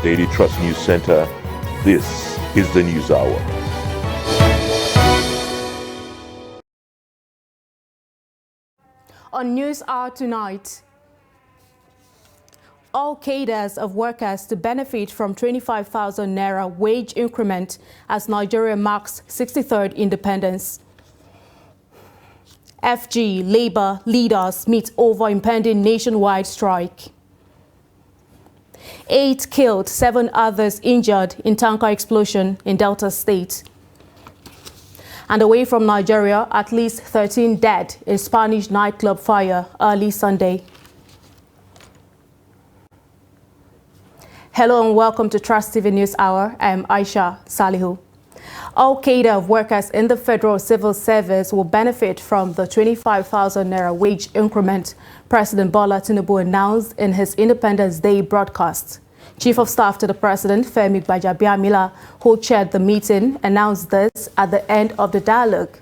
Daily Trust News Center, this is the News Hour. On News Hour tonight, all cadres of workers to benefit from 25,000 naira wage increment as Nigeria marks 63rd independence. FG Labour leaders meet over impending nationwide strike. 8 killed, 7 others injured in tanker explosion in Delta State. And away from Nigeria, at least 13 dead in Spanish nightclub fire early Sunday. Hello and welcome to Trust TV News Hour. I'm Aisha Salihu. All cadre of workers in the Federal Civil Service will benefit from the 25,000 naira wage increment President Bola Tinubu announced in his Independence Day broadcast. Chief of Staff to the President, Femi Gbajabiamila, who chaired the meeting, announced this at the end of the dialogue.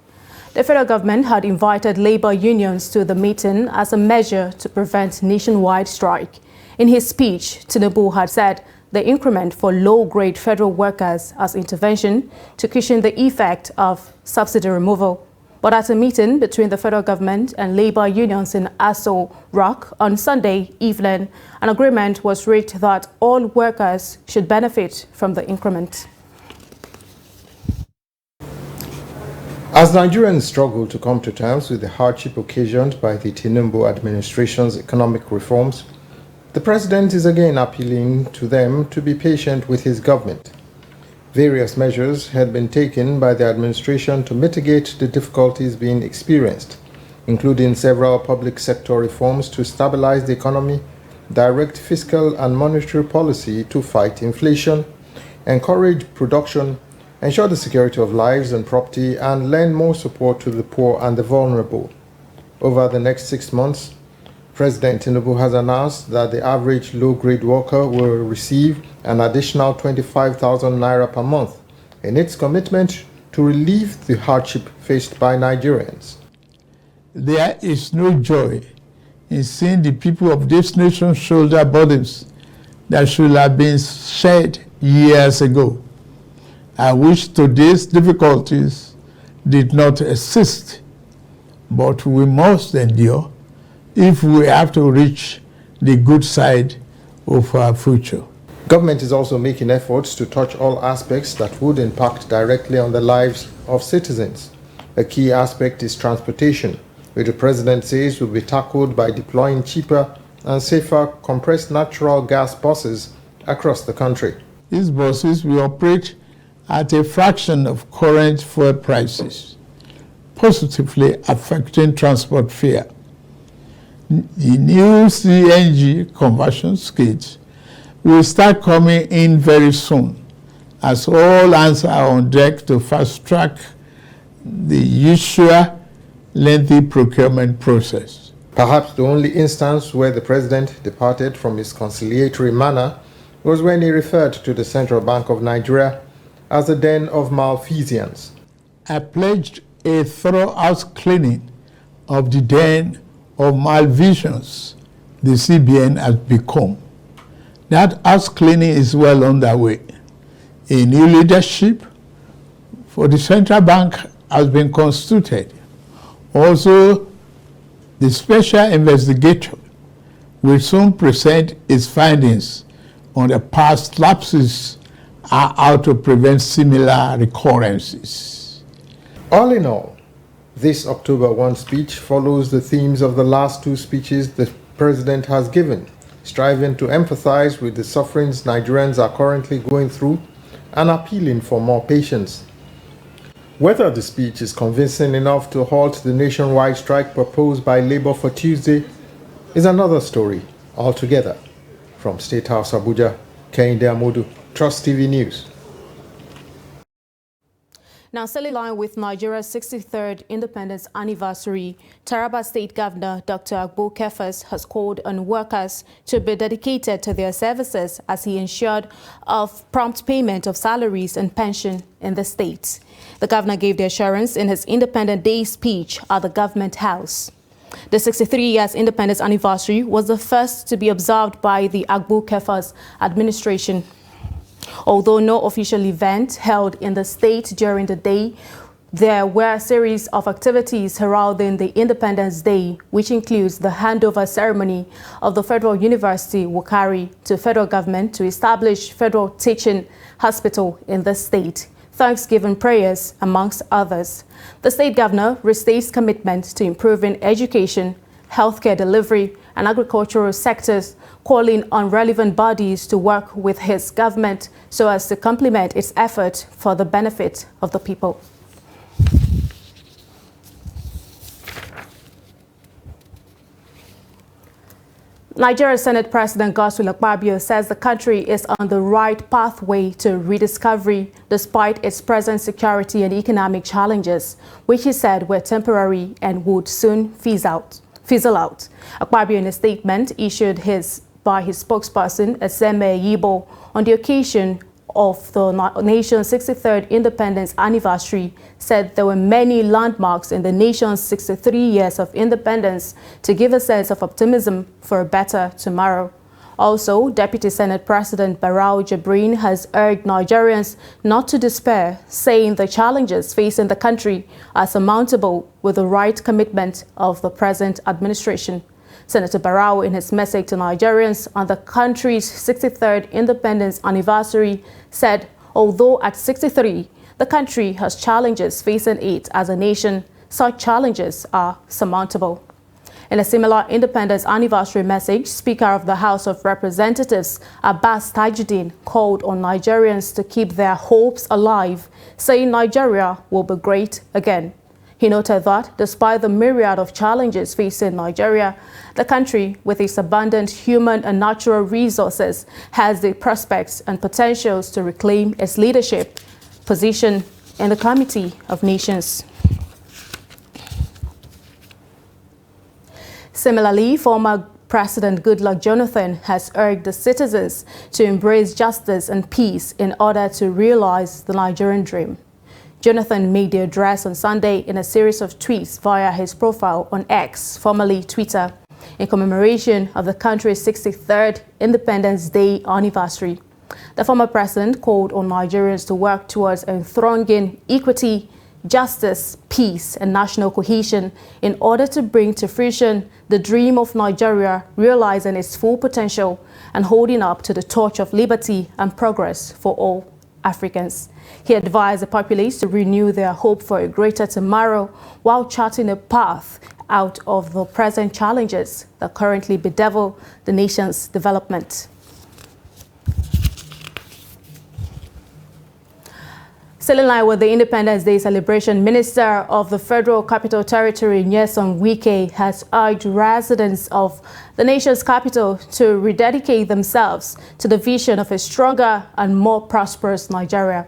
The federal government had invited labor unions to the meeting as a measure to prevent nationwide strike. In his speech, Tinubu had said the increment for low-grade federal workers as intervention to cushion the effect of subsidy removal. But at a meeting between the federal government and labor unions in Aso Rock on Sunday evening, an agreement was reached that all workers should benefit from the increment. As Nigerians struggle to come to terms with the hardship occasioned by the Tinubu administration's economic reforms, the president is again appealing to them to be patient with his government. Various measures had been taken by the administration to mitigate the difficulties being experienced, including several public sector reforms to stabilize the economy, direct fiscal and monetary policy to fight inflation, encourage production, ensure the security of lives and property, and lend more support to the poor and the vulnerable. Over the next 6 months, President Tinubu has announced that the average low-grade worker will receive an additional 25,000 naira per month in its commitment to relieve the hardship faced by Nigerians. There is no joy in seeing the people of this nation shoulder burdens that should have been shared years ago. I wish today's difficulties did not exist, but we must endure if we have to reach the good side of our future. Government is also making efforts to touch all aspects that would impact directly on the lives of citizens. A key aspect is transportation, which the president says will be tackled by deploying cheaper and safer compressed natural gas buses across the country. These buses will operate at a fraction of current fuel prices, positively affecting transport fare. The new CNG conversion kits will start coming in very soon, as all hands are on deck to fast-track the usual lengthy procurement process. Perhaps the only instance where the president departed from his conciliatory manner was when he referred to the Central Bank of Nigeria as a den of malfeasance. I pledged a thorough house cleaning of the den of malvisions the CBN has become. That house cleaning is well underway. A new leadership for the central bank has been constituted. Also, the special investigator will soon present its findings on the past lapses and how to prevent similar recurrences. All in all, this October 1 speech follows the themes of the last 2 speeches the president has given, striving to empathize with the sufferings Nigerians are currently going through and appealing for more patience. Whether the speech is convincing enough to halt the nationwide strike proposed by Labour for Tuesday is another story altogether. From State House Abuja, Kehinde Amodu, Trust TV News. Now, still in line with Nigeria's 63rd independence anniversary, Taraba State Governor Dr. Agbo Kefas has called on workers to be dedicated to their services as he ensured of prompt payment of salaries and pension in the state. The governor gave the assurance in his Independence Day speech at the Government House. The 63 years independence anniversary was the first to be observed by the Agbo Kefas administration. Although no official event held in the state during the day, there were a series of activities heralding the Independence Day, which includes the handover ceremony of the Federal University Wukari to federal government to establish federal teaching hospital in the state, Thanksgiving prayers, amongst others. The state governor restates commitment to improving education, healthcare delivery, and agricultural sectors, calling on relevant bodies to work with his government so as to complement its effort for the benefit of the people. Nigeria Senate President Godswill Akpabio says the country is on the right pathway to rediscovery despite its present security and economic challenges, which he said were temporary and would soon fizzle out. Akpabio, in a statement issued by his spokesperson, Eseme Yibo, on the occasion of the nation's 63rd independence anniversary, said there were many landmarks in the nation's 63 years of independence to give a sense of optimism for a better tomorrow. Also, Deputy Senate President Barau Jibrin has urged Nigerians not to despair, saying the challenges facing the country are surmountable with the right commitment of the present administration. Senator Barau, in his message to Nigerians on the country's 63rd independence anniversary, said, although at 63, the country has challenges facing it as a nation, such challenges are surmountable. In a similar independence anniversary message, Speaker of the House of Representatives, Abbas Tajuddin, called on Nigerians to keep their hopes alive, saying Nigeria will be great again. He noted that despite the myriad of challenges facing Nigeria, the country, with its abundant human and natural resources, has the prospects and potentials to reclaim its leadership position in the Committee of Nations. Similarly, former President Goodluck Jonathan has urged the citizens to embrace justice and peace in order to realize the Nigerian dream. Jonathan made the address on Sunday in a series of tweets via his profile on X, formerly Twitter, in commemoration of the country's 63rd Independence Day anniversary. The former president called on Nigerians to work towards enthroning equity, justice, peace, and national cohesion in order to bring to fruition the dream of Nigeria, realizing its full potential and holding up to the torch of liberty and progress for all Africans. He advised the populace to renew their hope for a greater tomorrow while charting a path out of the present challenges that currently bedevil the nation's development. Still in line with the Independence Day celebration, Minister of the Federal Capital Territory, Nyesom Wike, has urged residents of the nation's capital to rededicate themselves to the vision of a stronger and more prosperous Nigeria.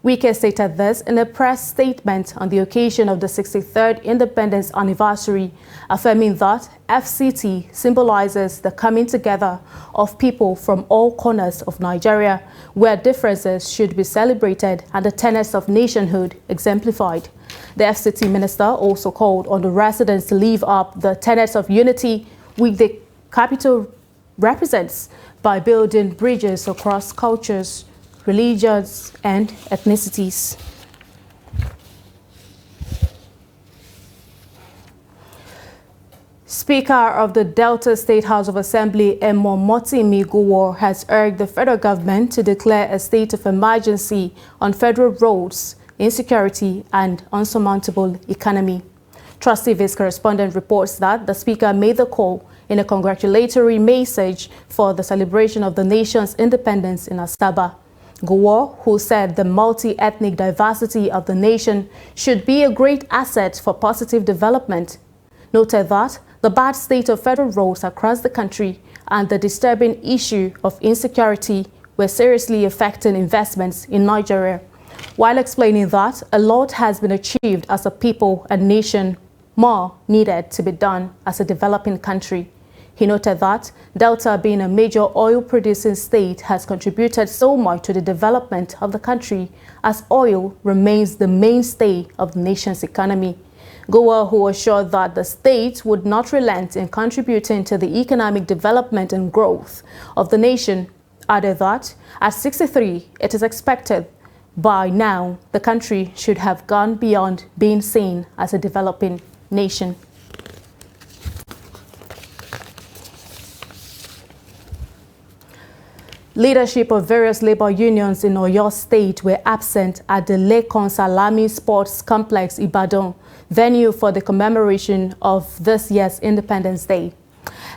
Wike stated this in a press statement on the occasion of the 63rd Independence anniversary, affirming that FCT symbolizes the coming together of people from all corners of Nigeria, where differences should be celebrated and the tenets of nationhood exemplified. The FCT minister also called on the residents to live up the tenets of unity which the capital represents by building bridges across cultures, religions, and ethnicities. Speaker of the Delta State House of Assembly, Motimi Gowor, has urged the federal government to declare a state of emergency on federal roads, insecurity, and unsurmountable economy. Trust TV's correspondent reports that the speaker made the call in a congratulatory message for the celebration of the nation's independence in Asaba. Gowor, who said the multi-ethnic diversity of the nation should be a great asset for positive development, noted that the bad state of federal roads across the country and the disturbing issue of insecurity were seriously affecting investments in Nigeria, while explaining that a lot has been achieved as a people and nation, more needed to be done as a developing country. He noted that Delta, being a major oil-producing state, has contributed so much to the development of the country as oil remains the mainstay of the nation's economy. Gowor, who assured that the state would not relent in contributing to the economic development and growth of the nation, added that at 63, it is expected by now the country should have gone beyond being seen as a developing nation. Leadership of various labor unions in Oyo State were absent at the Lekon Salami Sports Complex, Ibadan, venue for the commemoration of this year's Independence Day.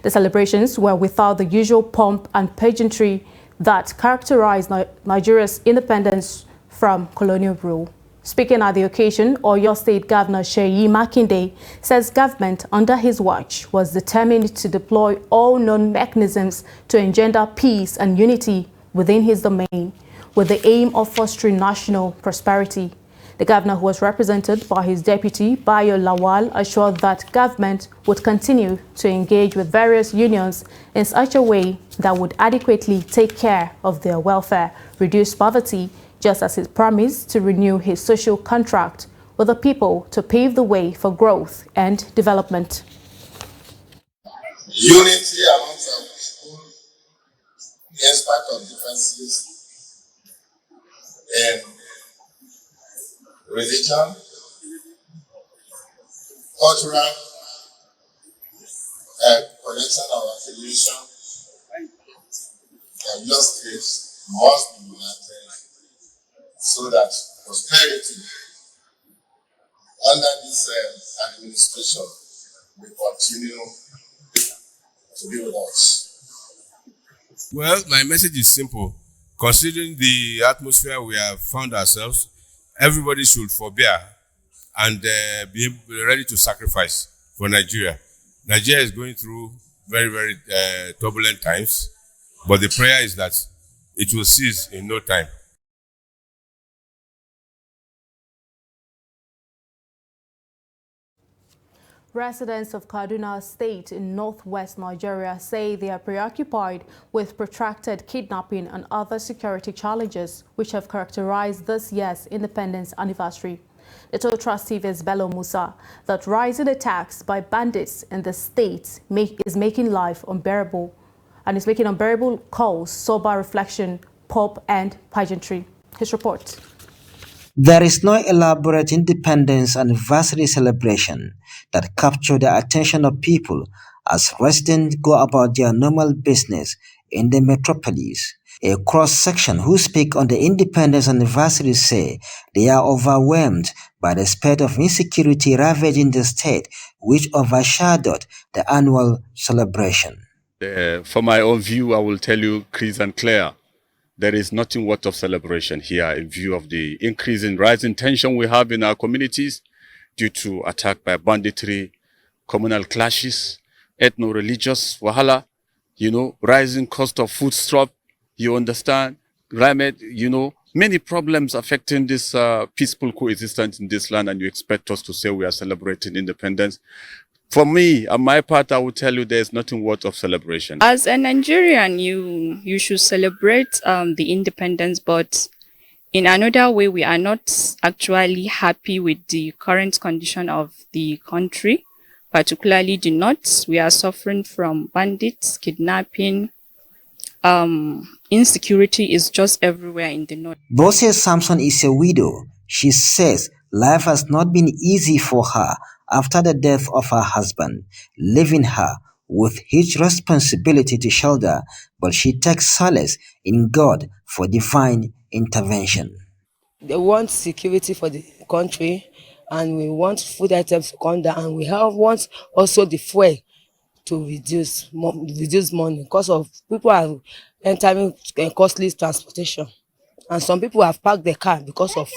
The celebrations were without the usual pomp and pageantry that characterized Nigeria's independence from colonial rule. Speaking at the occasion, Oyo State Governor Seyi Makinde says government under his watch was determined to deploy all known mechanisms to engender peace and unity within his domain, with the aim of fostering national prosperity. The governor, who was represented by his deputy, Bayo Lawal, assured that government would continue to engage with various unions in such a way that would adequately take care of their welfare, reduce poverty, just as he promised to renew his social contract with the people to pave the way for growth and development. Unity amongst our people, in spite of differences in religion, cultural connection or affiliation, and justice must be united so that prosperity under this administration will continue to be with us. Well, my message is simple. Considering the atmosphere we have found ourselves, everybody should forbear and be ready to sacrifice for Nigeria. Nigeria is going through very, very turbulent times, but the prayer is that it will cease in no time. Residents of Kaduna State in northwest Nigeria say they are preoccupied with protracted kidnapping and other security challenges which have characterized this year's independence anniversary. They told Trust TV's Bello Musa that rising attacks by bandits in the state is making life unbearable and is making unbearable calls, sober reflection, pop and pageantry. His report. There is no elaborate independence anniversary celebration that captured the attention of people as residents go about their normal business in the metropolis. A cross-section who speak on the independence anniversary say they are overwhelmed by the spate of insecurity ravaging the state, which overshadowed the annual celebration. From my own view, I will tell you crisp and clear. There is nothing worth of celebration here in view of the increasing rising tension we have in our communities due to attack by banditry, communal clashes, ethno-religious wahala, rising cost of foodstuff, you understand, climate, many problems affecting this peaceful coexistence in this land, and you expect us to say we are celebrating independence. For me, on my part, I will tell you there's nothing worth of celebration. As a Nigerian, you should celebrate the independence, but in another way, we are not actually happy with the current condition of the country, particularly the north. We are suffering from bandits, kidnapping, insecurity is just everywhere in the north. Bose Samson is a widow. She says life has not been easy for her after the death of her husband, leaving her with huge responsibility to shoulder, but she takes solace in God for divine intervention. They want security for the country, and we want food items to come down, and we want also the fuel to reduce money because of people are entering costly transportation, and some people have parked their car because of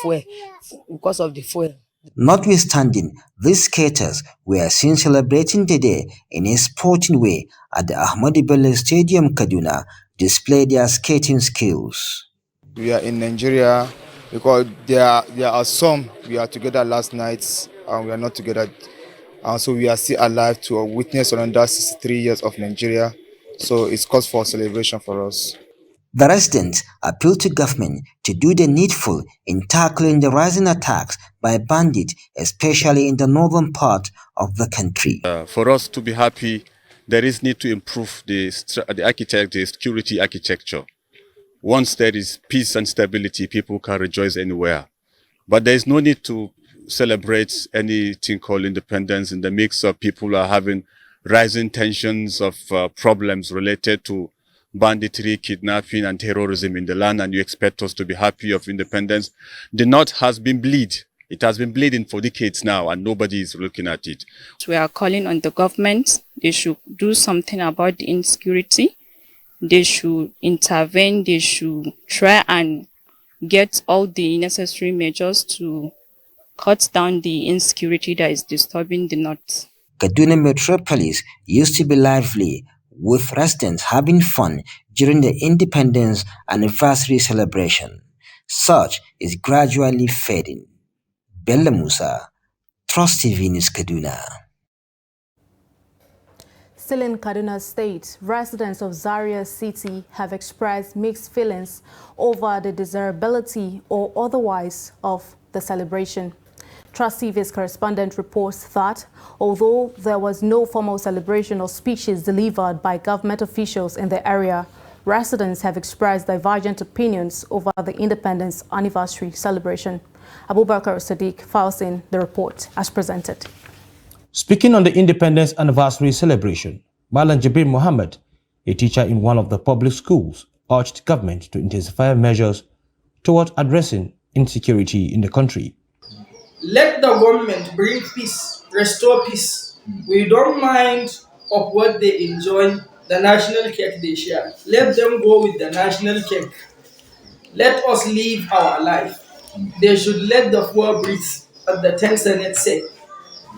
the fuel. Notwithstanding, these skaters were seen celebrating the day in a sporting way at the Ahmadu Bello Stadium, Kaduna, display their skating skills. We are in Nigeria because there are some we are together last night and we are not together. So we are still alive to witness another 63 years of Nigeria. So it's cause for celebration for us. The residents appeal to government to do the needful in tackling the rising attacks by bandits, especially in the northern part of the country. For us to be happy, there is need to improve the security architecture. once there is peace and stability, people can rejoice anywhere. But there is no need to celebrate anything called independence in the mix of people are having rising tensions of problems related to banditry, kidnapping, and terrorism in the land, and you expect us to be happy of independence. The North has been It has been bleeding for decades now, and nobody is looking at it. We are calling on the government. They should do something about the insecurity. They should intervene. They should try and get all the necessary measures to cut down the insecurity that is disturbing the North. Kaduna Metropolis used to be lively, with residents having fun during the Independence Anniversary celebration. Such is gradually fading. Bello Musa, Trust TV News, Kaduna. Still in Kaduna State, residents of Zaria City have expressed mixed feelings over the desirability or otherwise of the celebration. Trust TV's correspondent reports that although there was no formal celebration or speeches delivered by government officials in the area, residents have expressed divergent opinions over the Independence Anniversary celebration. Abubakar Sadiq files in the report as presented. Speaking on the Independence Anniversary celebration, Malan Jibril Mohammed, a teacher in one of the public schools, urged government to intensify measures toward addressing insecurity in the country. Let the government bring peace, restore peace. We don't mind of what they enjoy, the national cake they share. Let them go with the national cake. Let us live our life. They should let the poor breathe, as the 10th Senate said.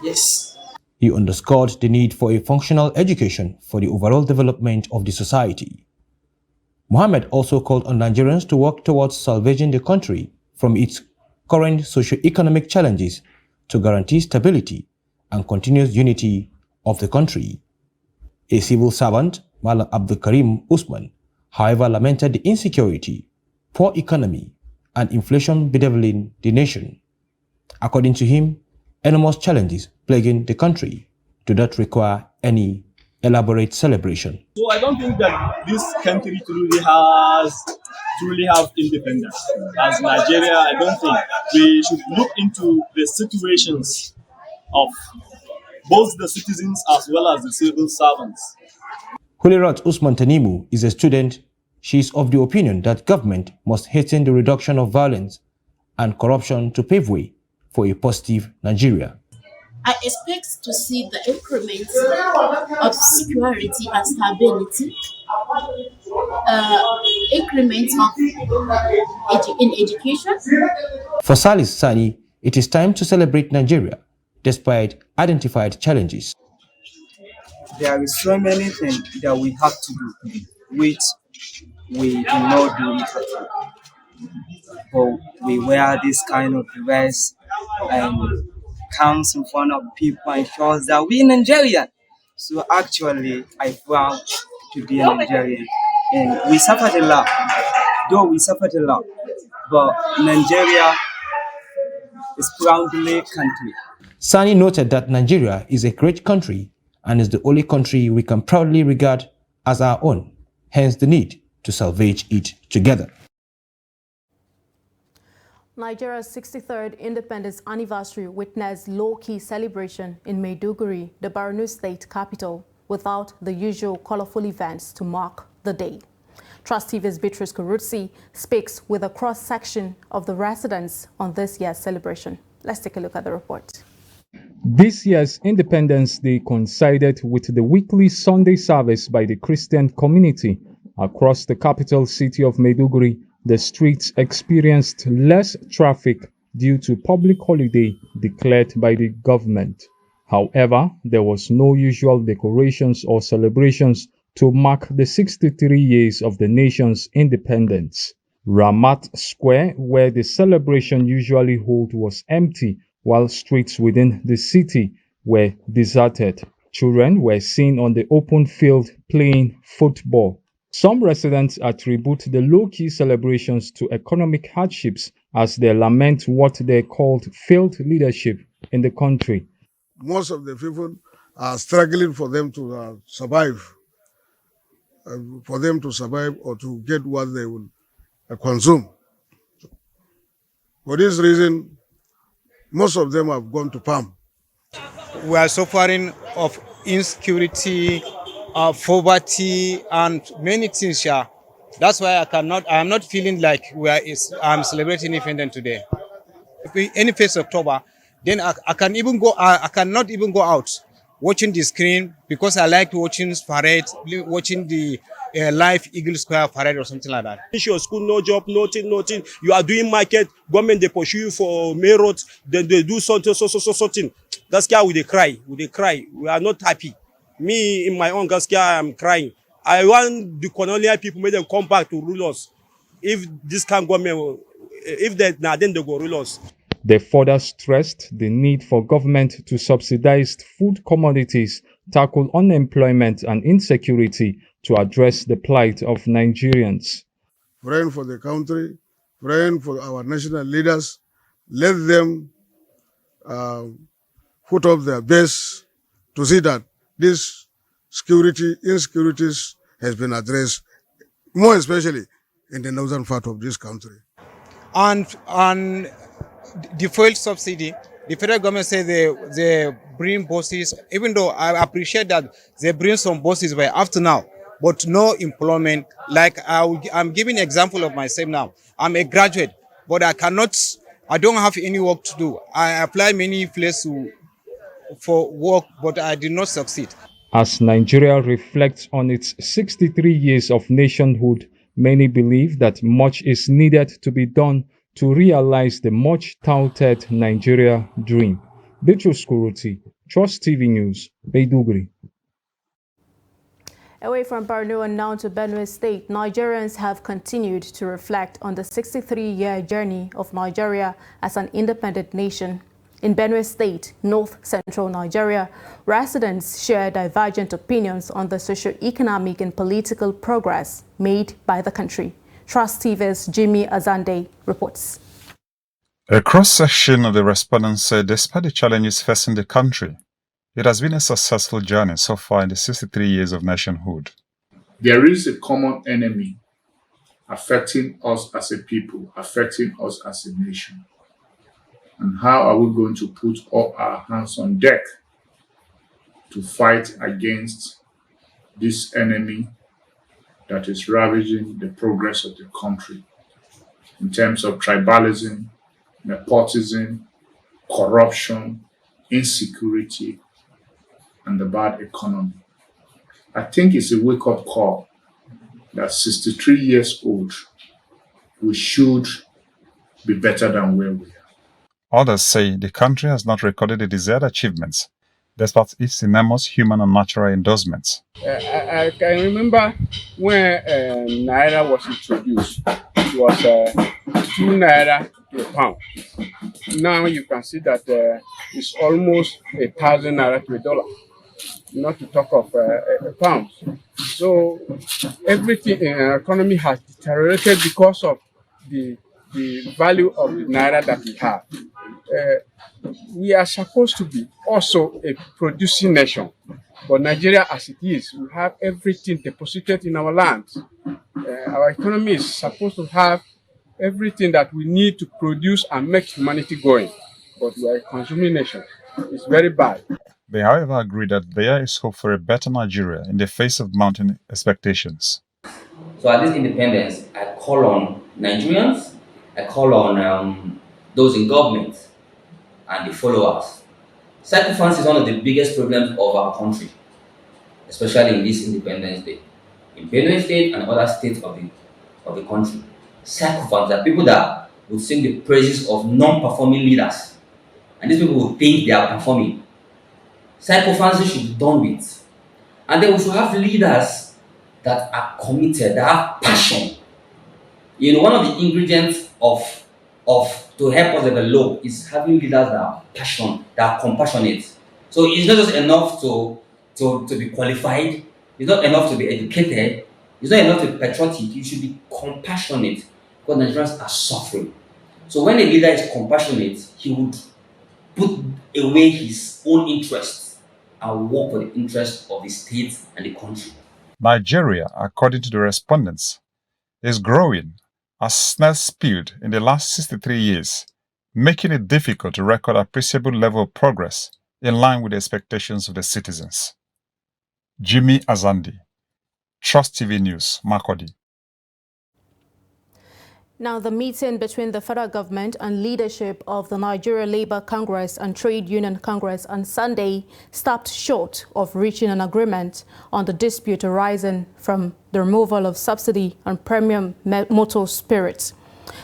Yes. He underscored the need for a functional education for the overall development of the society. Mohammed also called on Nigerians to work towards salvaging the country from its current socio-economic challenges to guarantee stability and continuous unity of the country. A civil servant, Malam Abdul Karim Usman, however, lamented the insecurity, poor economy, and inflation bedeviling the nation. According to him, enormous challenges plaguing the country do not require any elaborate celebration. So I don't think that this country truly have independence. As Nigeria, I don't think we should look into the situations of both the citizens as well as the civil servants. Hulirat Usman Tanimu is a student. She is of the opinion that government must hasten the reduction of violence and corruption to pave way for a positive Nigeria. I expect to see the increment of security and stability, increment in education. For Salis Sani, it is time to celebrate Nigeria despite identified challenges. There is so many things that we have to do, which we do not do it at all. But we wear this kind of dress and comes in front of people and shows that we Nigerian. So actually, I proud to be a Nigerian, and we suffered a lot. Though we suffered a lot, but Nigeria is proudly country. Sani noted that Nigeria is a great country and is the only country we can proudly regard as our own, hence the need to salvage it together. Nigeria's 63rd independence anniversary witnessed low-key celebration in Maiduguri, the Borno state capital, without the usual colorful events to mark the day. Trust TV's Beatrice Kurutsi speaks with a cross-section of the residents on this year's celebration. Let's take a look at the report. This year's Independence Day coincided with the weekly Sunday service by the Christian community. Across the capital city of Maiduguri, the streets experienced less traffic due to public holiday declared by the government. However, there was no usual decorations or celebrations to mark the 63 years of the nation's independence. Ramat Square, where the celebration usually held, was empty, while streets within the city were deserted. Children were seen on the open field playing football. Some residents attribute the low-key celebrations to economic hardships as they lament what they called failed leadership in the country. Most of the people are struggling for them to survive, or to get what they will consume. For this reason, most of them have gone to palm. We are suffering of insecurity, poverty, and many things. Yeah. That's why I am not feeling like I'm celebrating Independence today. Any 1st October, then I cannot even go out watching the screen because I like watching parade, watching the live Eagle Square parade or something like that. Finish your school, no job, nothing. You are doing market, government they pursue you for main roads, then they do something. Gaskia, they cry. We are not happy. Me, in my own Gaskia, I'm crying. I want the colonial people, make them come back to rule us. If this can government, if they now then they go rule us. They further stressed the need for government to subsidize food commodities, tackle unemployment and insecurity to address the plight of Nigerians. Praying for the country, praying for our national leaders, let them put up their best to see that this insecurities has been addressed, more especially in the northern part of this country. And the fuel subsidy, the federal government says they bring buses, even though I appreciate that they bring some buses by after now, but no employment. Like I'm giving an example of myself now. I'm a graduate, but I don't have any work to do. I apply many places for work, but I did not succeed. As Nigeria reflects on its 63 years of nationhood, many believe that much is needed to be done to realize the much-touted Nigeria dream. Bitrus Kuruti, Trust TV News, Maiduguri. Away from Borno and now to Benue State, Nigerians have continued to reflect on the 63-year journey of Nigeria as an independent nation. In Benue State, north-central Nigeria, residents share divergent opinions on the socio-economic and political progress made by the country. Trust TV's Jimmy Azande reports. A cross-section of the respondents said despite the challenges facing the country, it has been a successful journey so far in the 63 years of nationhood. There is a common enemy affecting us as a people, affecting us as a nation. And how are we going to put all our hands on deck to fight against this enemy that is ravaging the progress of the country in terms of tribalism, nepotism, corruption, insecurity, and the bad economy? I think it's a wake-up call that 63 years old, we should be better than where we are. Others say the country has not recorded the desired achievements despite its enormous human and natural endorsements. I can remember when Naira was introduced, it was 2 Naira to a pound. Now you can see that it's almost 1,000 Naira to a dollar, not to talk of a pound. So everything in our economy has deteriorated because of the value of the Naira that we have. We are supposed to be also a producing nation, but Nigeria as it is, we have everything deposited in our lands. Our economy is supposed to have everything that we need to produce and make humanity going, but we are a consuming nation. It's very bad. They, however, agree that there is hope for a better Nigeria in the face of mounting expectations. So at this independence, I call on Nigerians, I call on those in government and the followers. Self-defense is one of the biggest problems of our country, especially in this Independence Day. In Benue State and other states of the country, self-defense are people that would sing the praises of non-performing leaders. And these people would think they are performing. Self-defense should be done with. And then we should have leaders that are committed, that have passion. You know, one of the ingredients of to help us develop is having leaders that are passionate, that are compassionate. So it's not just enough to be qualified, it's not enough to be educated, it's not enough to be patriotic, you should be compassionate because Nigerians are suffering. So when a leader is compassionate, he would put away his own interests and work for the interests of the state and the country. Nigeria, according to the respondents, is growing has snared speed in the last 63 years, making it difficult to record appreciable level of progress in line with the expectations of the citizens. Jimmy Azandi, Trust TV News, Makurdi. Now, the meeting between the federal government and leadership of the Nigeria Labour Congress and Trade Union Congress on Sunday stopped short of reaching an agreement on the dispute arising from the removal of subsidy on premium motor spirits.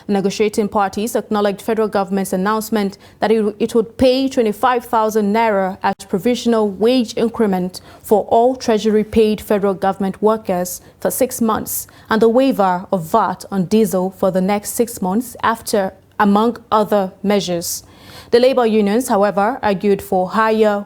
The negotiating parties acknowledged federal government's announcement that it would pay 25,000 naira as provisional wage increment for all treasury-paid federal government workers for 6 months and the waiver of VAT on diesel for the next 6 months after, among other measures. The labor unions, however, argued for higher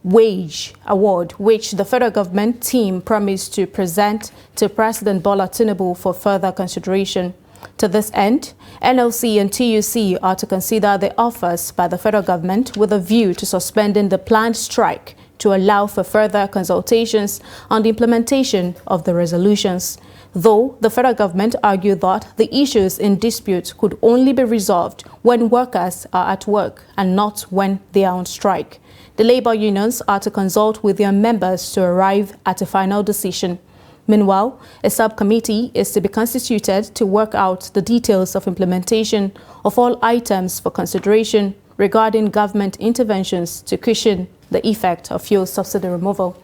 wage award, which the federal government team promised to present to President Bola Tinubu for further consideration. To this end, NLC and TUC are to consider the offers by the federal government with a view to suspending the planned strike to allow for further consultations on the implementation of the resolutions. Though the federal government argued that the issues in dispute could only be resolved when workers are at work and not when they are on strike. The labor unions are to consult with their members to arrive at a final decision. Meanwhile, a subcommittee is to be constituted to work out the details of implementation of all items for consideration regarding government interventions to cushion the effect of fuel subsidy removal.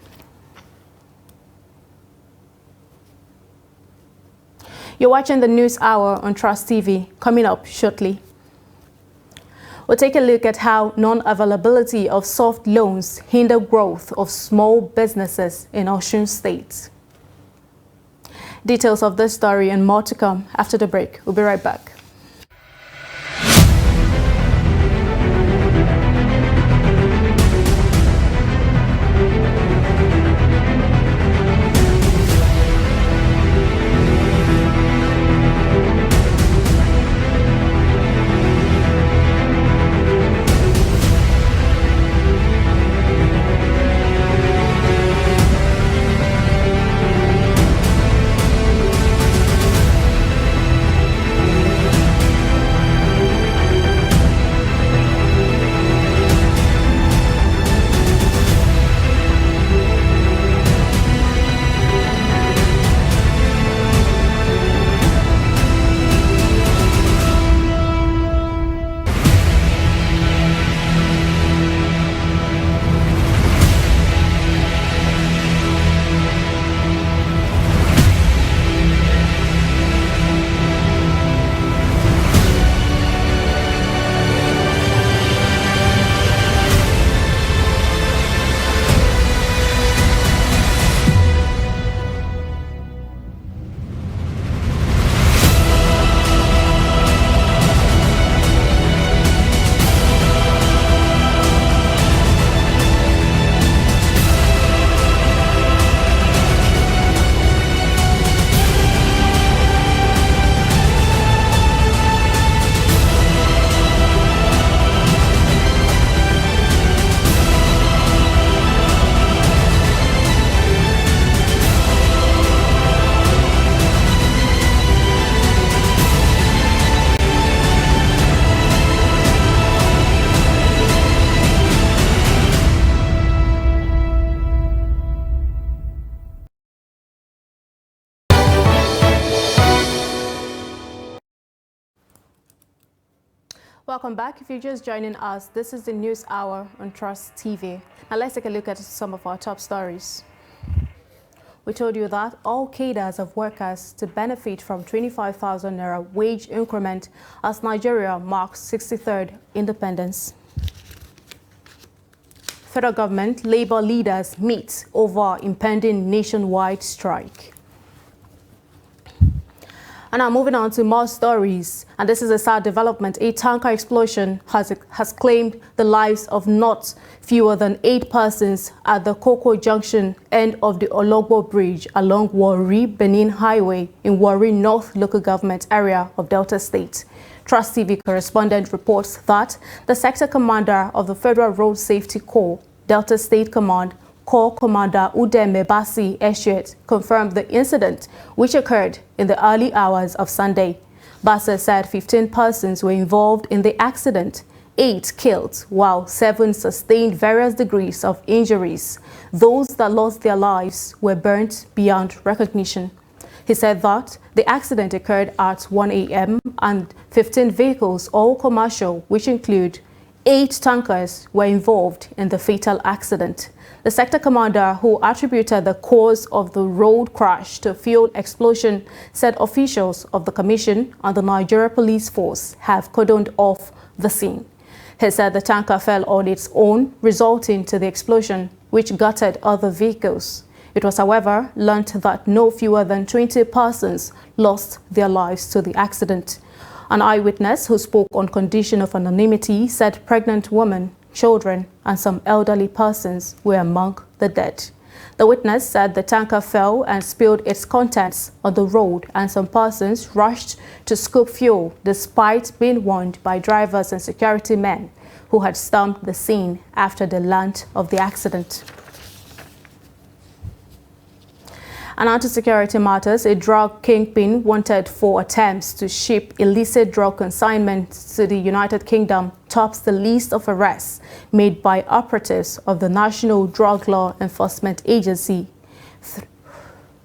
You're watching the News Hour on Trust TV. Coming up shortly, we'll take a look at how non-availability of soft loans hinder growth of small businesses in Osun State. Details of this story and more to come after the break. We'll be right back. Welcome back. If you're just joining us, this is the News Hour on Trust TV. Now let's take a look at some of our top stories. We told you that all cadres of workers to benefit from 25,000 naira wage increment as Nigeria marks 63rd independence. Federal government labor leaders meet over impending nationwide strike. And now moving on to more stories, and this is a sad development. A tanker explosion has claimed the lives of not fewer than 8 persons at the Koko Junction end of the Ologbo Bridge along Warri-Benin Highway in Warri North Local Government area of Delta State. Trust TV correspondent reports that the sector commander of the Federal Road Safety Corps, Delta State Command, Corps Commander Udeme Basi Eshiet confirmed the incident, which occurred in the early hours of Sunday. Basi said 15 persons were involved in the accident, 8 killed, while 7 sustained various degrees of injuries. Those that lost their lives were burnt beyond recognition. He said that the accident occurred at 1 a.m. and 15 vehicles, all commercial, which include 8 tankers, were involved in the fatal accident. The sector commander, who attributed the cause of the road crash to fuel explosion, said officials of the Commission and the Nigeria Police Force have cordoned off the scene. He said the tanker fell on its own, resulting to the explosion, which gutted other vehicles. It was, however, learned that no fewer than 20 persons lost their lives to the accident. An eyewitness who spoke on condition of anonymity said pregnant women, children, and some elderly persons were among the dead. The witness said the tanker fell and spilled its contents on the road, and some persons rushed to scoop fuel despite being warned by drivers and security men who had stormed the scene after the learnt of the accident. And on to security matters, a drug kingpin wanted for attempts to ship illicit drug consignment to the United Kingdom tops the list of arrests made by operatives of the National Drug Law Enforcement Agency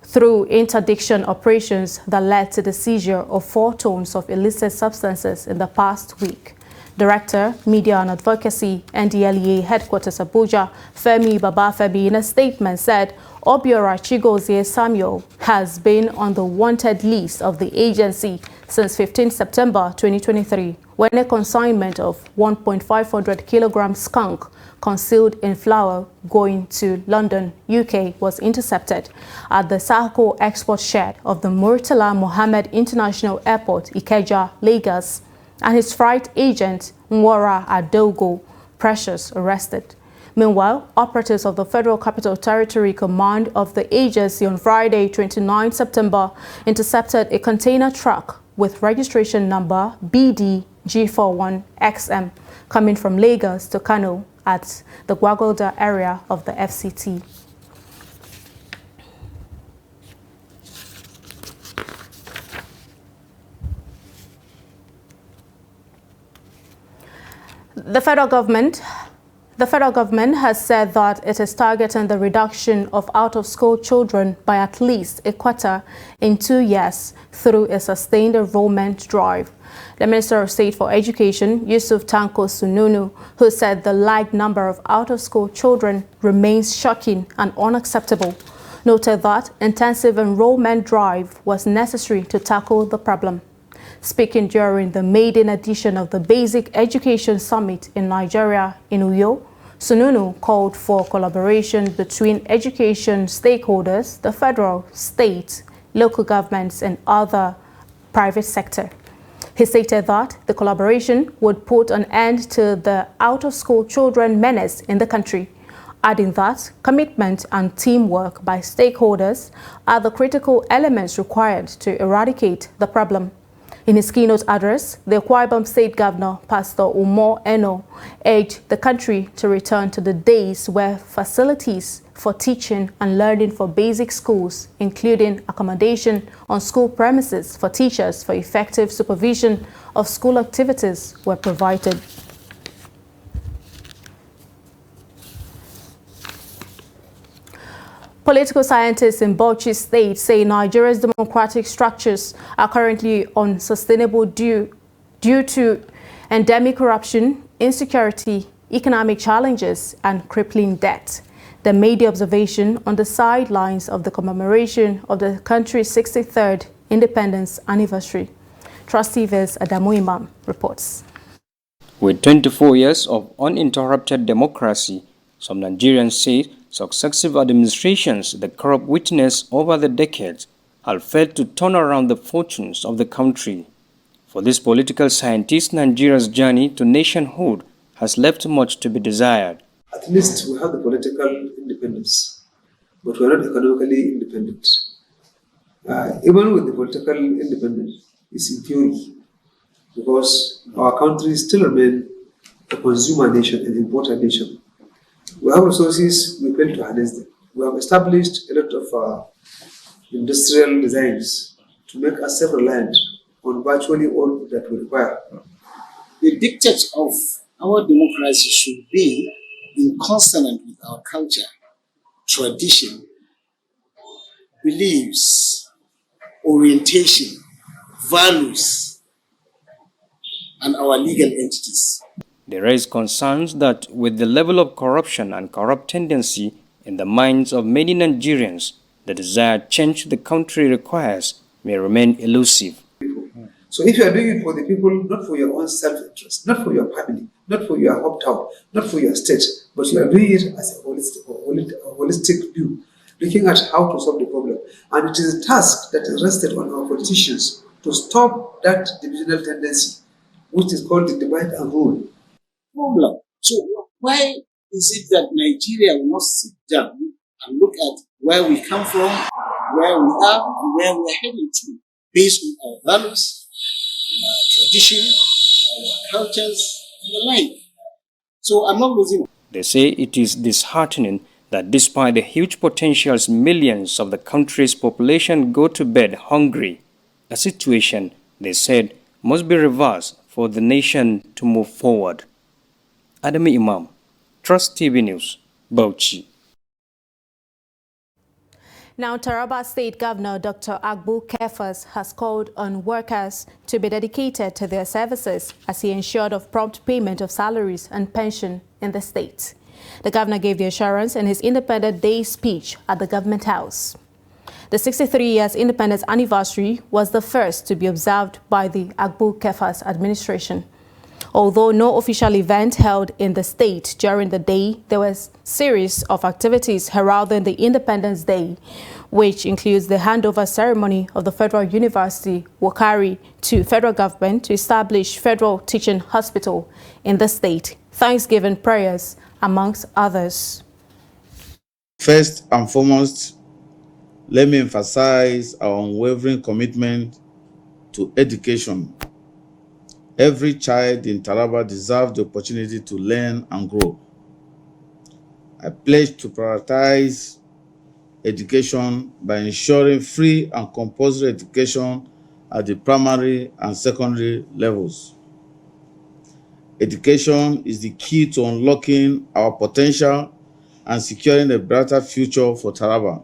through interdiction operations that led to the seizure of 4 tons of illicit substances in the past week. Director, Media and Advocacy, NDLEA Headquarters Abuja, Femi Babafemi, in a statement said Obiora Chigozie Samuel has been on the wanted list of the agency since 15 September 2023, when a consignment of 1.500 kilogram skunk concealed in flour going to London, UK, was intercepted at the Sahco export shed of the Murtala Mohammed International Airport, Ikeja, Lagos, and his freight agent, Nwora Adogo Precious, arrested. Meanwhile, operatives of the Federal Capital Territory Command of the agency on Friday, 29 September, intercepted a container truck with registration number BD-G41XM coming from Lagos to Kano at the Gwagwalda area of the FCT. The federal government has said that it is targeting the reduction of out-of-school children by at least a quarter in 2 years through a sustained enrollment drive. The Minister of State for Education, Yusuf Tanko Sununu, who said the large number of out-of-school children remains shocking and unacceptable, noted that intensive enrollment drive was necessary to tackle the problem. Speaking during the maiden edition of the Basic Education Summit in Nigeria in Uyo, Sununu called for collaboration between education stakeholders, the federal, state, local governments, and other private sector. He stated that the collaboration would put an end to the out-of-school children menace in the country, adding that commitment and teamwork by stakeholders are the critical elements required to eradicate the problem. In his keynote address, the Akwa Ibom State Governor, Pastor Umar Eno, urged the country to return to the days where facilities for teaching and learning for basic schools, including accommodation on school premises for teachers for effective supervision of school activities, were provided. Political scientists in Bauchi State say Nigeria's democratic structures are currently unsustainable due to endemic corruption, insecurity, economic challenges, and crippling debt. They made the observation on the sidelines of the commemoration of the country's 63rd independence anniversary. Trustee Viz Adamu Imam reports. With 24 years of uninterrupted democracy, some Nigerians say successive administrations the corrupt witness over the decades have failed to turn around the fortunes of the country. For this political scientist, Nigeria's journey to nationhood has left much to be desired. At least we have the political independence, but we are not economically independent. Even with the political independence, it's in theory, because our country still remains a consumer nation, an importer nation. We have resources, we fail to harness them. We have established a lot of industrial designs to make us self-reliant on virtually all that we require. The dictate of our democracy should be in consonant with our culture, tradition, beliefs, orientation, values, and our legal entities. They raise concerns that with the level of corruption and corrupt tendency in the minds of many Nigerians, the desired change the country requires may remain elusive. So if you are doing it for the people, not for your own self-interest, not for your family, not for your hometown, not for your state, but you are doing it as a holistic view, looking at how to solve the problem. And it is a task that is rested on our politicians to stop that divisional tendency, which is called the divide and rule. Problem. So why is it that Nigeria will not sit down and look at where we come from, where we are, and where we are heading to, based on our values, our tradition, our cultures, and the like? So I'm not losing. They say it is disheartening that despite the huge potentials, millions of the country's population go to bed hungry, a situation they said must be reversed for the nation to move forward. Adami Imam, Trust TV News, Bauchi. Now, Taraba State Governor Dr. Agbu Kefas has called on workers to be dedicated to their services as he ensured of prompt payment of salaries and pension in the state. The governor gave the assurance in his Independence Day speech at the Government House. The 63 years independence anniversary was the first to be observed by the Agbu Kefas administration. Although no official event held in the state during the day, there was a series of activities heralding the Independence Day, which includes the handover ceremony of the Federal University Wukari to federal government to establish Federal Teaching Hospital in the state, Thanksgiving prayers, amongst others. First and foremost, let me emphasize our unwavering commitment to education. Every child in Taraba deserves the opportunity to learn and grow. I pledge to prioritize education by ensuring free and compulsory education at the primary and secondary levels. Education is the key to unlocking our potential and securing a brighter future for Taraba.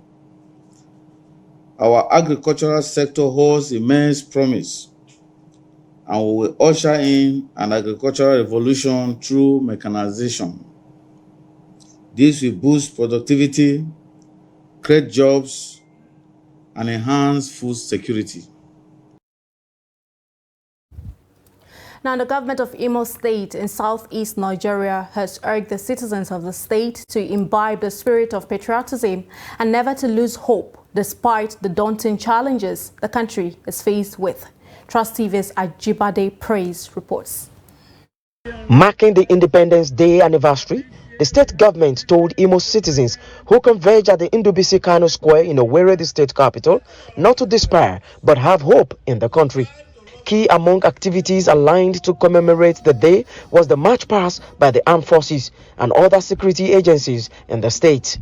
Our agricultural sector holds immense promise, and we will usher in an agricultural revolution through mechanization. This will boost productivity, create jobs, and enhance food security. Now, the government of Imo State in southeast Nigeria has urged the citizens of the state to imbibe the spirit of patriotism and never to lose hope despite the daunting challenges the country is faced with. Trust TV's Ajibade Praise reports. Marking the Independence Day anniversary, the state government told Imo citizens who converge at the Ndubisi Kano Square in Owerri, the state capital, not to despair but have hope in the country. Key among activities aligned to commemorate the day was the march past by the armed forces and other security agencies in the state.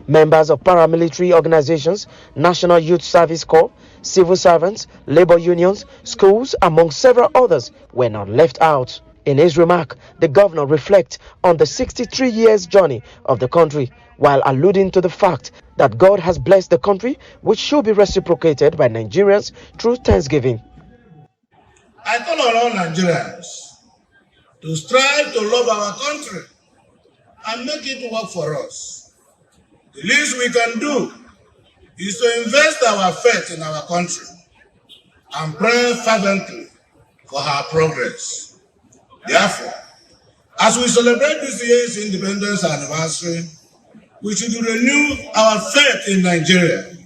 Members of paramilitary organizations, National Youth Service Corps, civil servants, labor unions, schools, among several others, were not left out. In his remark, the governor reflects on the 63 years journey of the country, while alluding to the fact that God has blessed the country, which should be reciprocated by Nigerians through Thanksgiving. I call on all Nigerians to strive to love our country and make it work for us. The least we can do is to invest our faith in our country and pray fervently for her progress. Therefore, as we celebrate this year's independence anniversary, we should renew our faith in Nigeria.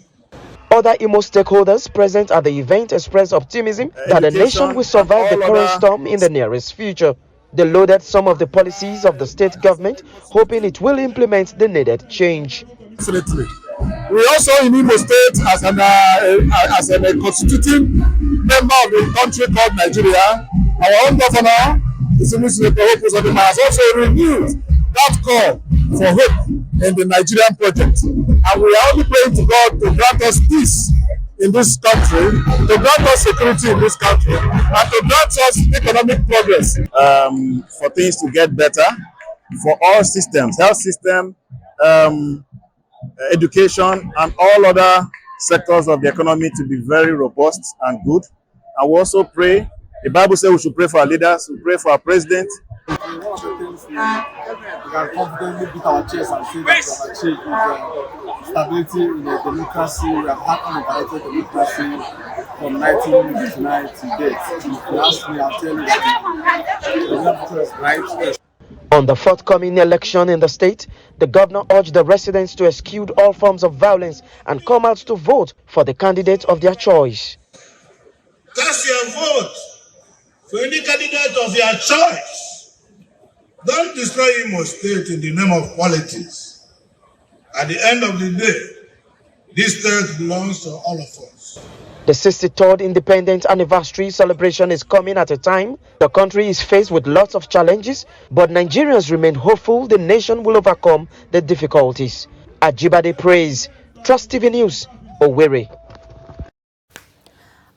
Other Imo stakeholders present at the event expressed optimism that the nation will survive the current storm in the nearest future. They lauded some of the policies of the state government, hoping it will implement the needed change. Absolutely. We also in Imo State, as a constituting member of the country called Nigeria, our own governor, the has also renewed that call for hope in the Nigerian project. And we are only praying to God to grant us peace in this country, to grant us security in this country, and to grant us economic progress. For things to get better for all systems, health system, education, and all other sectors of the economy to be very robust and good. And we also pray, the Bible says we should pray for our leaders, we pray for our president. One of the things we can confidently beat our chest and say that we have achieved stability in a democracy. We have had uninterrupted democracy from 1999 to date. If you ask me, I'll tell you that the democracy is right. On the forthcoming election in the state, the governor urged the residents to eschew all forms of violence and come out to vote for the candidate of their choice. Cast your vote for any candidate of your choice. Don't destroy Imo State in the name of politics. At the end of the day, this state belongs to all of us. The 63rd Independence Anniversary celebration is coming at a time the country is faced with lots of challenges, but Nigerians remain hopeful the nation will overcome the difficulties. Ajibade prays. Trust TV News, Owerri.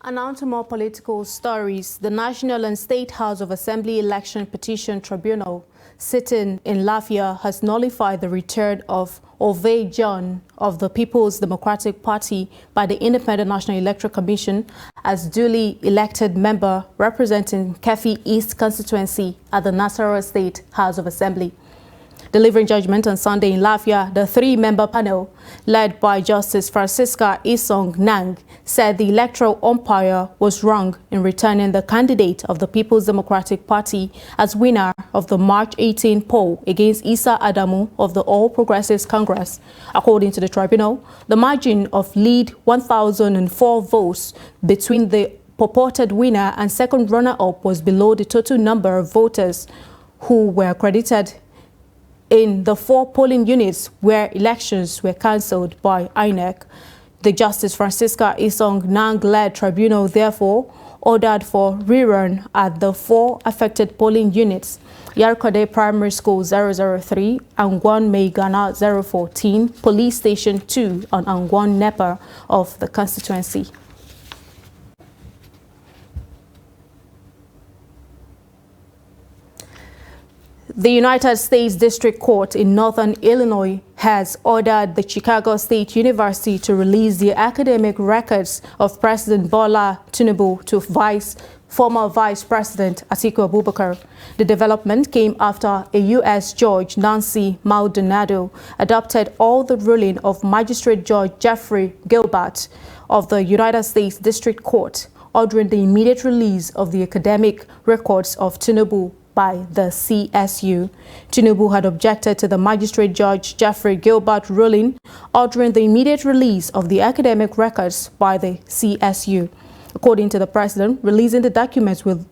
And now to more political stories. The National and State House of Assembly Election Petition Tribunal sitting in Lafia has nullified the return of Ove John of the People's Democratic Party by the Independent National Electoral Commission as duly elected member representing Kefi East constituency at the Nasarawa State House of Assembly. Delivering judgment on Sunday in Lafia, the three-member panel, led by Justice Francisca Isong Nang, said the electoral umpire was wrong in returning the candidate of the People's Democratic Party as winner of the March 18 poll against Isa Adamu of the All Progressives Congress. According to the tribunal, the margin of lead 1,004 votes between the purported winner and second runner-up was below the total number of voters who were credited in the 4 polling units where elections were cancelled by INEC. The Justice Francisca Isong Nang-led tribunal therefore ordered for rerun at the 4 affected polling units: Yarkode Primary School 003, Angwan Meigana 014, Police Station 2 on Angwan Nepa of the constituency. The United States District Court in Northern Illinois has ordered the Chicago State University to release the academic records of President Bola Tinubu to former Vice President Atiku Abubakar. The development came after a U.S. Judge, Nancy Maldonado, adopted all the ruling of Magistrate Judge Jeffrey Gilbert of the United States District Court, ordering the immediate release of the academic records of Tinubu by the CSU. Tinubu had objected to the Magistrate Judge Jeffrey Gilbert ruling, ordering the immediate release of the academic records by the CSU. According to the president, releasing the documents with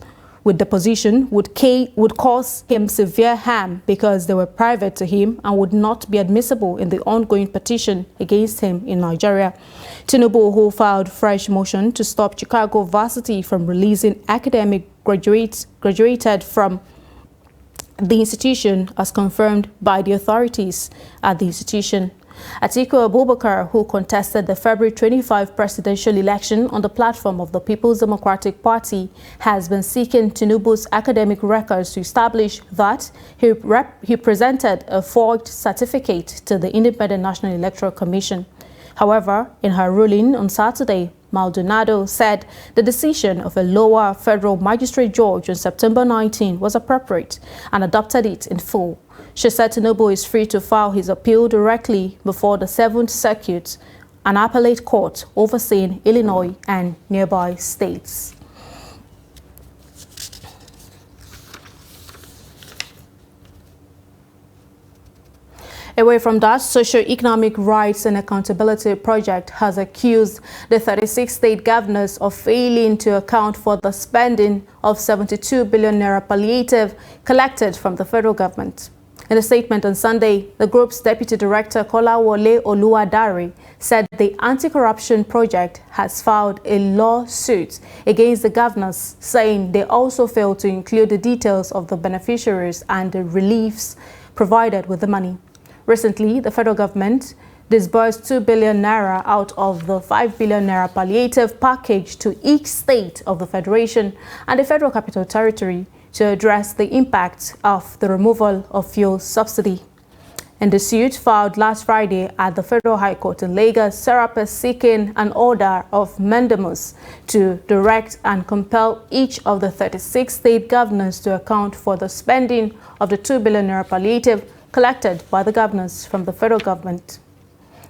the position would cause him severe harm because they were private to him and would not be admissible in the ongoing petition against him in Nigeria. Tinubu, who filed fresh motion to stop Chicago Varsity from releasing academic graduated from the institution, as confirmed by the authorities at the institution. Atiku Abubakar, who contested the February 25 presidential election on the platform of the People's Democratic Party, has been seeking Tinubu's academic records to establish that he presented a forged certificate to the Independent National Electoral Commission. However, in her ruling on Saturday, Maldonado said the decision of a lower federal magistrate judge on September 19 was appropriate and adopted it in full. She said Tinubu is free to file his appeal directly before the 7th Circuit, an appellate court overseeing Illinois and nearby states. Away from that, Socio-Economic Rights and Accountability Project has accused the 36 state governors of failing to account for the spending of 72 billion naira palliative collected from the federal government. In a statement on Sunday, the group's Deputy Director Kolawole Oluwadare said the Anti-Corruption Project has filed a lawsuit against the governors, saying they also failed to include the details of the beneficiaries and the reliefs provided with the money. Recently, the federal government disbursed 2 billion naira out of the 5 billion naira palliative package to each state of the federation and the Federal Capital Territory to address the impact of the removal of fuel subsidy. In the suit filed last Friday at the Federal High Court in Lagos, Serap is seeking an order of mandamus to direct and compel each of the 36 state governors to account for the spending of the 2 billion naira palliative collected by the governors from the federal government.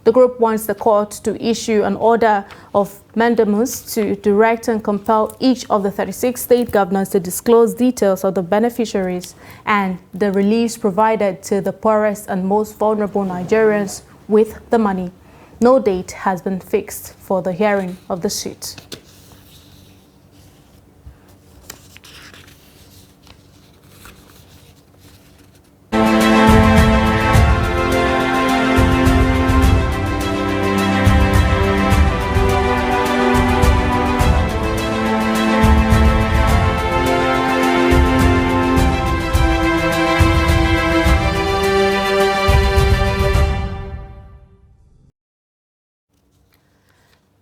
The group wants the court to issue an order of mandamus to direct and compel each of the 36 state governors to disclose details of the beneficiaries and the reliefs provided to the poorest and most vulnerable Nigerians with the money. No date has been fixed for the hearing of the suit.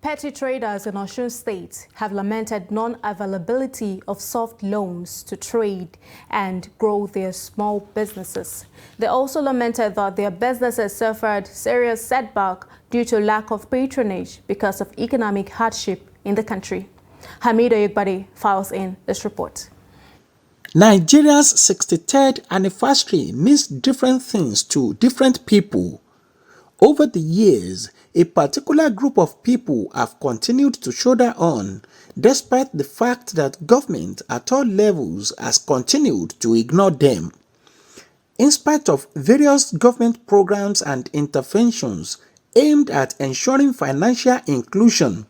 Petty traders in Osun State have lamented non-availability of soft loans to trade and grow their small businesses. They also lamented that their businesses suffered serious setback due to lack of patronage because of economic hardship in the country. Hamido Yugbade files in this report. Nigeria's 63rd anniversary means different things to different people. Over the years, a particular group of people have continued to shoulder on, despite the fact that government at all levels has continued to ignore them. In spite of various government programs and interventions aimed at ensuring financial inclusion,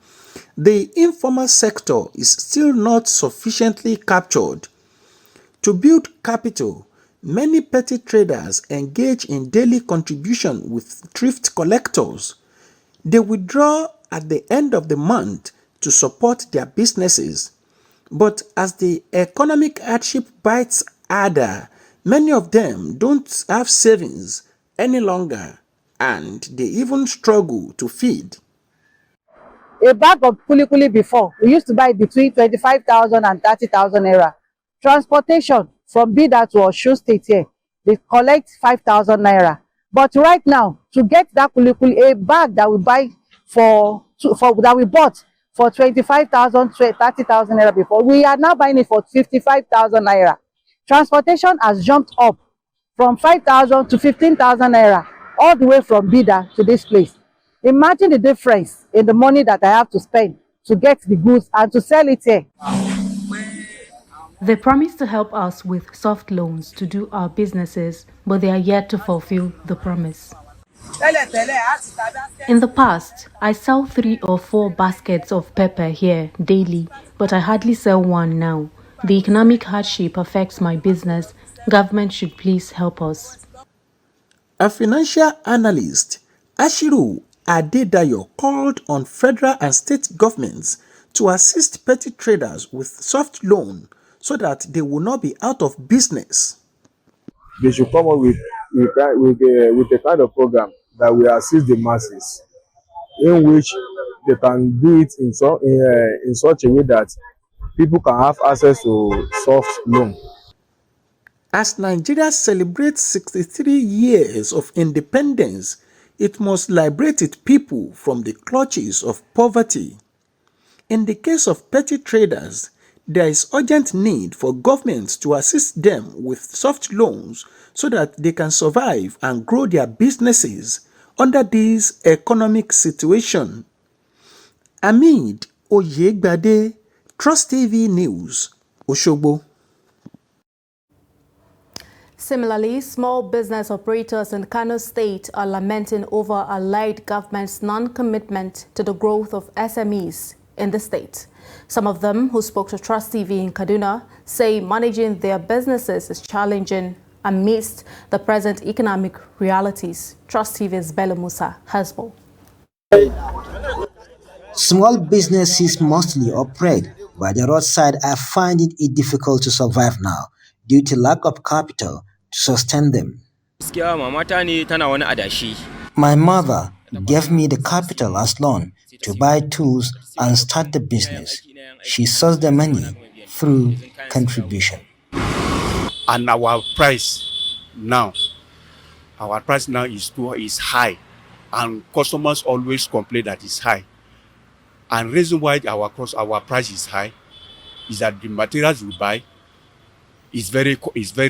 the informal sector is still not sufficiently captured. To build capital, many petty traders engage in daily contribution with thrift collectors. They withdraw at the end of the month to support their businesses. But as the economic hardship bites harder, many of them don't have savings any longer, and they even struggle to feed. A bag of kuli before, we used to buy between 25,000 and 30,000 naira. Transportation from Bida to Osun State here, they collect 5,000 naira. But right now, to get that kuli, a bag that we buy that we bought for 25,000 to 30,000 naira before, we are now buying it for 55,000 naira. Transportation has jumped up from 5,000 to 15,000 naira, all the way from Bida to this place. Imagine the difference in the money that I have to spend to get the goods and to sell it here. They promise to help us with soft loans to do our businesses, but they are yet to fulfill the promise. In the past, I sell 3 or 4 baskets of pepper here daily, but I hardly sell one now. The economic hardship affects my business. Government should please help us. A financial analyst, Ashiru Adedayo, called on federal and state governments to assist petty traders with soft loan so that they will not be out of business. They should come up with a kind of program that will assist the masses, in which they can do it in such a way that people can have access to soft loan. As Nigeria celebrates 63 years of independence, it must liberate its people from the clutches of poverty. In the case of petty traders, there is urgent need for governments to assist them with soft loans so that they can survive and grow their businesses under this economic situation. Amid Oyegbade, Trust TV News, Osogbo. Similarly, small business operators in Kano State are lamenting over allied government's non-commitment to the growth of SMEs in the state. Some of them who spoke to Trust TV in Kaduna say managing their businesses is challenging amidst the present economic realities. Trust TV's Bello Musa has more. Small businesses mostly operate by the roadside are finding it difficult to survive now due to lack of capital to sustain them. My mother gave me the capital as loan to buy tools and start the business. She sourced the money through contribution. And our price now is high, and customers always complain that it's high. And reason why our price is high is that the materials we buy is very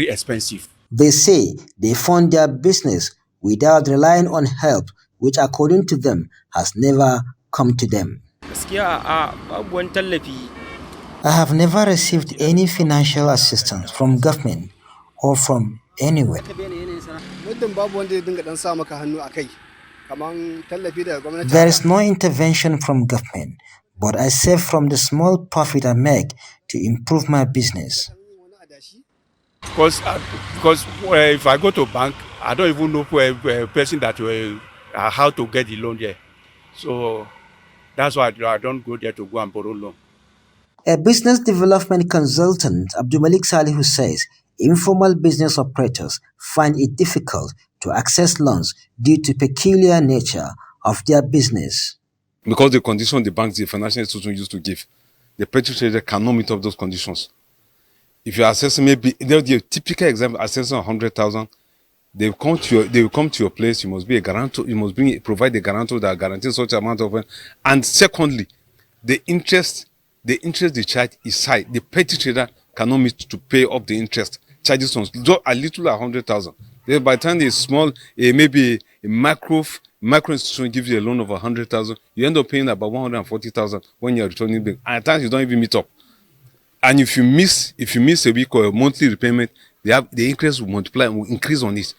expensive. They say they fund their business without relying on help, which according to them has never come to them. I have never received any financial assistance from government or from anywhere. There is no intervention from government, but I save from the small profit I make to improve my business. Because if I go to bank, I don't even know a person that will how to get the loan there. So that's why I don't go there to go and borrow loan. A business development consultant, Abdulmalik Salihu, says informal business operators find it difficult to access loans due to peculiar nature of their business. Because the conditions the banks, the financial institutions used to give, the petty trader cannot meet up those conditions. If you are assessing maybe the typical example, assessing 100,000, they will come to your place. You must be a guarantor. You must provide a guarantor that guarantees such amount of. And secondly, the interest they charge is high. The petty trader cannot meet to pay up the interest charges on a little 100,000. By the time the small, maybe a macro institution gives you a loan of 100,000, you end up paying about 140,000 when you are returning back. And at times you don't even meet up. And if you miss a week or a monthly repayment, the interest will multiply and will increase on it.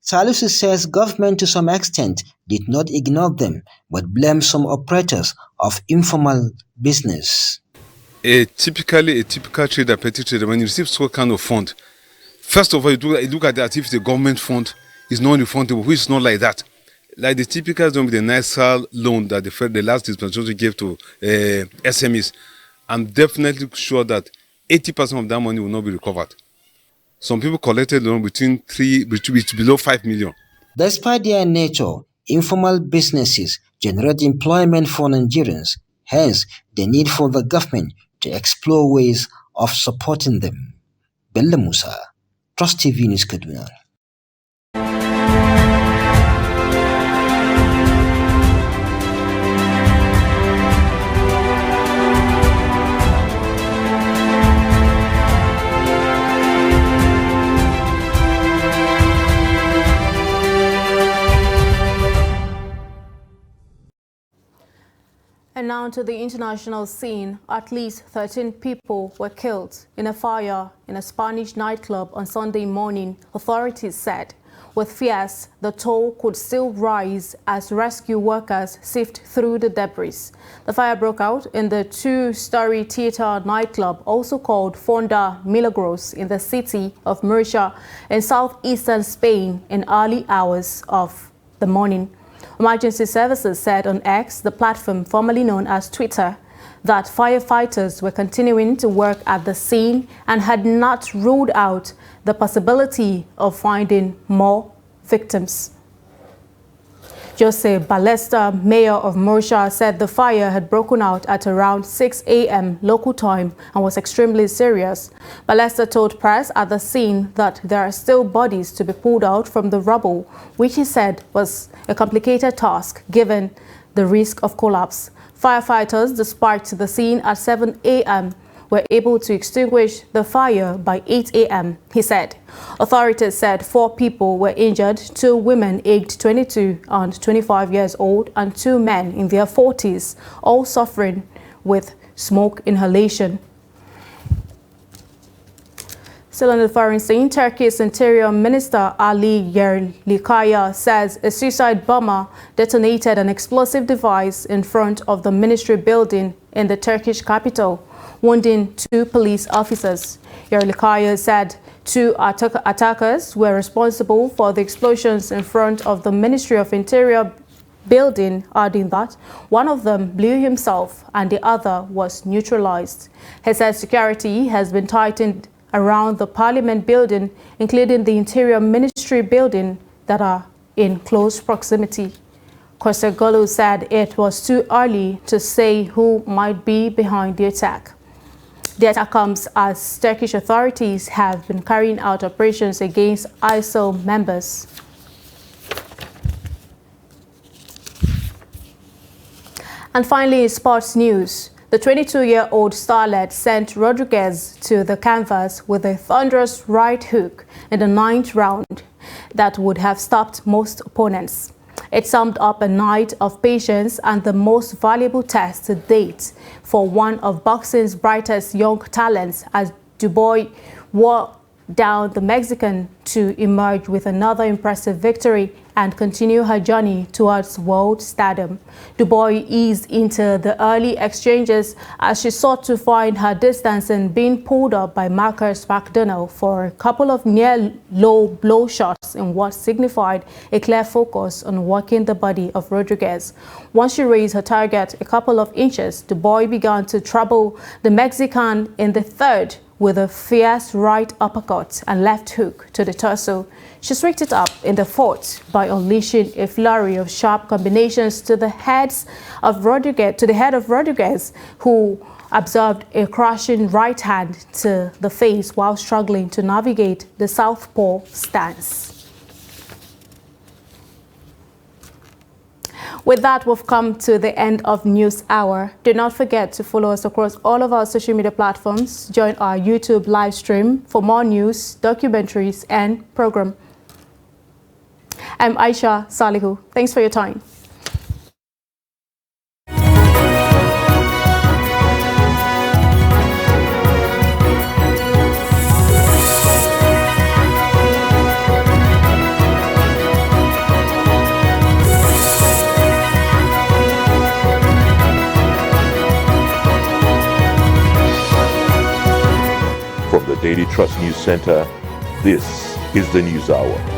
Salisu says government to some extent did not ignore them, but blamed some operators of informal business. A typical trader, petty trader, when you receive some kind of fund, first of all, you look at that if the government fund is non-refundable, which is not like that. Like the typical with the NISA loan that the last dispensation gave to SMEs, I'm definitely sure that 80% of that money will not be recovered. Some people collected loan below 5 million. Despite their nature, informal businesses generate employment for Nigerians. Hence, the need for the government to explore ways of supporting them. Bello Musa, Trust TV News, Kaduna. And now to the international scene. At least 13 people were killed in a fire in a Spanish nightclub on Sunday morning, authorities said. With fears, the toll could still rise as rescue workers sift through the debris. The fire broke out in the two-story theater nightclub, also called Fonda Milagros, in the city of Murcia in southeastern Spain in early hours of the morning. Emergency services said on X, the platform formerly known as Twitter, that firefighters were continuing to work at the scene and had not ruled out the possibility of finding more victims. Jose Ballester, mayor of Murcia, said the fire had broken out at around 6 a.m. local time and was extremely serious. Ballester told press at the scene that there are still bodies to be pulled out from the rubble, which he said was a complicated task given the risk of collapse. Firefighters dispatched to the scene at 7 a.m. were able to extinguish the fire by 8 a.m., he said. Authorities said 4 people were injured, 2 women aged 22 and 25 years old and 2 men in their 40s, all suffering with smoke inhalation. Still on the foreign scene, Turkey's Interior Minister Ali Yerlikaya says a suicide bomber detonated an explosive device in front of the ministry building in the Turkish capital, wounding 2 police officers. Yerlikaya said 2 attackers were responsible for the explosions in front of the Ministry of Interior building, adding that one of them blew himself and the other was neutralized. He said security has been tightened around the Parliament building, including the Interior Ministry building, that are in close proximity. Kostegolu said it was too early to say who might be behind the attack. The attack comes as Turkish authorities have been carrying out operations against ISIL members. And finally, in sports news, the 22-year-old starlet sent Rodriguez to the canvas with a thunderous right hook in the 9th round that would have stopped most opponents. It summed up a night of patience and the most valuable test to date for one of boxing's brightest young talents, as Dubois wore down the Mexican to emerge with another impressive victory and continue her journey towards world stardom. Dubois eased into the early exchanges as she sought to find her distance and being pulled up by Marcus McDonnell for a couple of near-low blow shots in what signified a clear focus on working the body of Rodriguez. Once she raised her target a couple of inches, Dubois began to trouble the Mexican in the third with a fierce right uppercut and left hook to the torso. She switched it up in the fourth by unleashing a flurry of sharp combinations to the head of Rodriguez, who absorbed a crushing right hand to the face while struggling to navigate the southpaw stance. With that, we've come to the end of News Hour. Do not forget to follow us across all of our social media platforms. Join our YouTube live stream for more news, documentaries, and program. I'm Aisha Salihu. Thanks for your time. From the Daily Trust News Center, this is the News Hour.